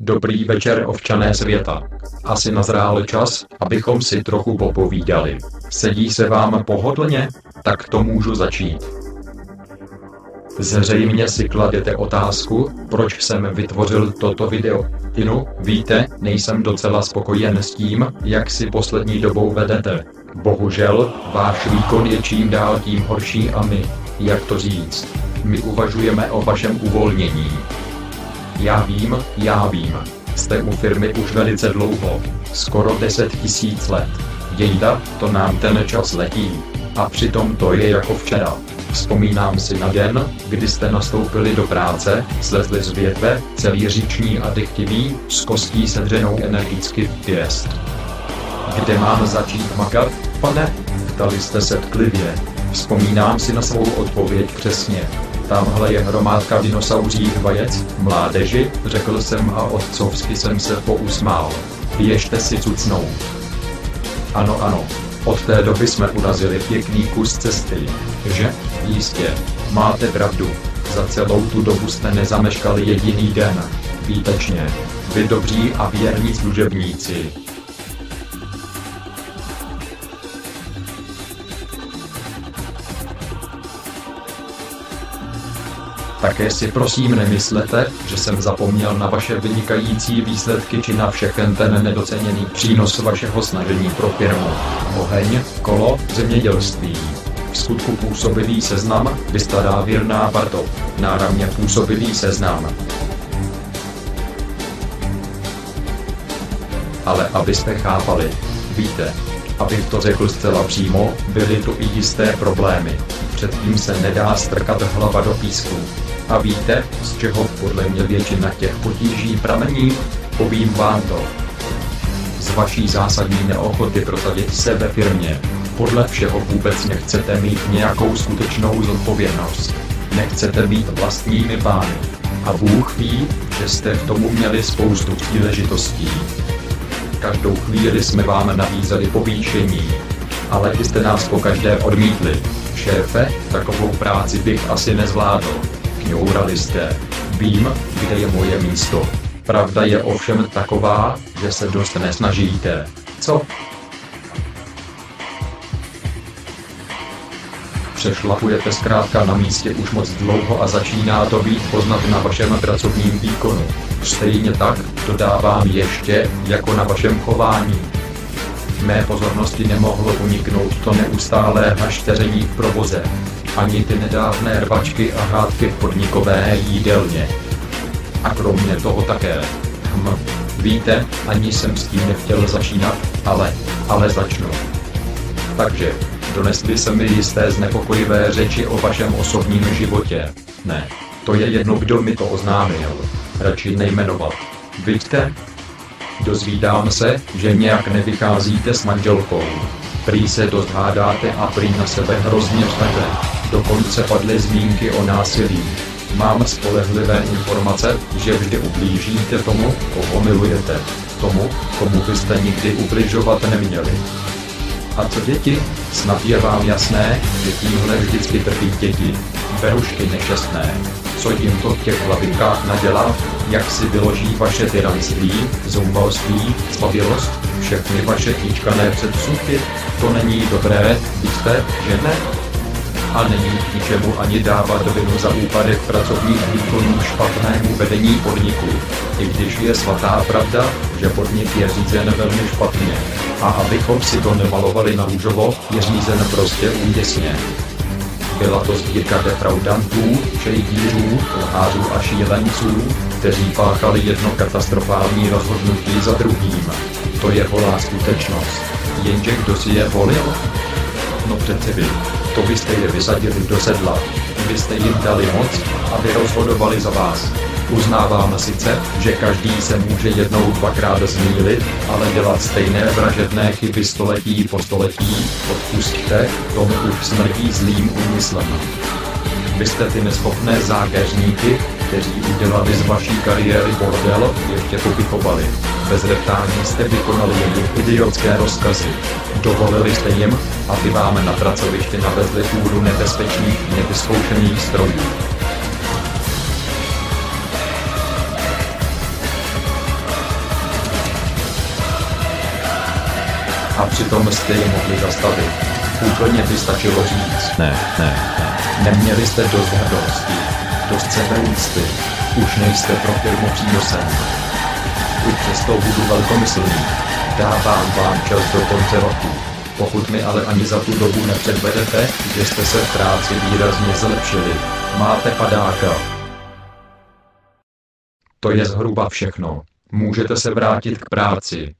Dobrý večer, občané světa. Asi nazrál čas, abychom si trochu popovídali. Sedí se vám pohodlně? Tak to můžu začít. Zřejmě si kladete otázku, proč jsem vytvořil toto video. Víte, nejsem docela spokojen s tím, jak si poslední dobou vedete. Bohužel, váš výkon je čím dál tím horší a jak to říct, my uvažujeme o vašem uvolnění. Já vím, jste u firmy už velice dlouho, skoro 10 000 let. Jejda, to nám ten čas letí. A přitom to je jako včera. Vzpomínám si na den, kdy jste nastoupili do práce, slezli z větve, celý říční a dychtivý, s kostí sedřenou energicky pěst. Kde mám začít makat, pane? Ptali jste se tklivě. Vzpomínám si na svou odpověď přesně. Tamhle je hromádka dinosaurích vajec, mládeži, řekl jsem a otcovsky jsem se pousmál. Běžte si cucnout. Ano, od té doby jsme urazili pěkný kus cesty, že? Jistě, máte pravdu, za celou tu dobu jste nezameškali jediný den. Výtečně, vy dobří a věrní služebníci. Také si prosím nemyslete, že jsem zapomněl na vaše vynikající výsledky či na všechen ten nedoceněný přínos vašeho snažení pro firmu. Oheň, kolo, zemědělství. V skutku působivý seznam, vystará věrná Barto. Náramně působivý seznam. Ale abyste chápali, víte, abych to řekl zcela přímo, byly tu i jisté problémy. Předtím se nedá strkat hlava do písku. A víte, z čeho podle mě většina těch potíží pramení? Povím vám to. Z vaší zásadní neochoty prosadit se ve firmě. Podle všeho vůbec nechcete mít nějakou skutečnou zodpovědnost. Nechcete být vlastními pány. A Bůh ví, že jste k tomu měli spoustu příležitostí. Každou chvíli jsme vám nabízeli povýšení. Ale vy jste nás pokaždé odmítli. Šéfe, takovou práci bych asi nezvládl. Kňourali jste. Vím, kde je moje místo. Pravda je ovšem taková, že se dost nesnažíte. Co? Přešlapujete zkrátka na místě už moc dlouho a začíná to být poznat na vašem pracovním výkonu. Stejně tak, dodávám ještě, jako na vašem chování. Mé pozornosti nemohlo uniknout to neustálé hašteření v provoze. Ani ty nedávné rvačky a hádky v podnikové jídelně. A kromě toho také. Víte, ani jsem s tím nechtěl začínat, ale začnu. Takže, donesli se mi jisté znepokojivé řeči o vašem osobním životě. Ne, to je jedno, kdo mi to oznámil. Radši nejmenovat. Vidíte? Dozvídám se, že nějak nevycházíte s manželkou. Prý se dost hádáte a prý na sebe hrozně řvete. Dokonce padly zmínky o násilí. Mám spolehlivé informace, že vždy ublížíte tomu, koho milujete. Tomu, komu byste nikdy ubližovat neměli. A co děti? Snad je vám jasné, že tímhle vždycky trpí děti. Berušky nešťastné. Co jim to v těch hlavinkách nadělá? Jak si vyloží vaše tyranství, zoufalství, zbavilost, všechny vaše týčkané předsudky? To není dobré, víte, že ne? A není k ničemu ani dávat vinu za úpadek pracovních výkonů špatnému vedení podniku. I když je svatá pravda, že podnik je řízen velmi špatně. A abychom si to nemalovali na růžovo, je řízen prostě úděsně. Byla to sbírka defraudantů, šejdířů, lhářů a šílenců, kteří páchali jedno katastrofální rozhodnutí za druhým. To je holá skutečnost. Jenže kdo si je volil? No přece vy. To byste je vysadili do sedla. Byste jim dali moc, aby rozhodovali za vás. Uznávám sice, že každý se může jednou dvakrát zmýlit, ale dělat stejné vražedné chyby století po století, odpusťte, tomu už smrdí zlým úmyslem. Vy jste ty neschopné zákeřníky, kteří udělali z vaší kariéry bordel, ještě popichovali. Bez reptání jste vykonali jen idiotské rozkazy. Dovolili jste jim, aby vám na pracovišti navezli půdu nebezpečných, nevyzkoušených strojů. A přitom jste je mohli zastavit. Úplně by stačilo říct. Ne. Neměli jste dost hrdosti, dost sebeúcty. Už nejste pro firmu přínosem. I přesto budu velkomyslný. Dávám vám čas do konce roku. Pokud mi ale ani za tu dobu nepředvedete, že jste se v práci výrazně zlepšili, máte padáka. To je zhruba všechno. Můžete se vrátit k práci.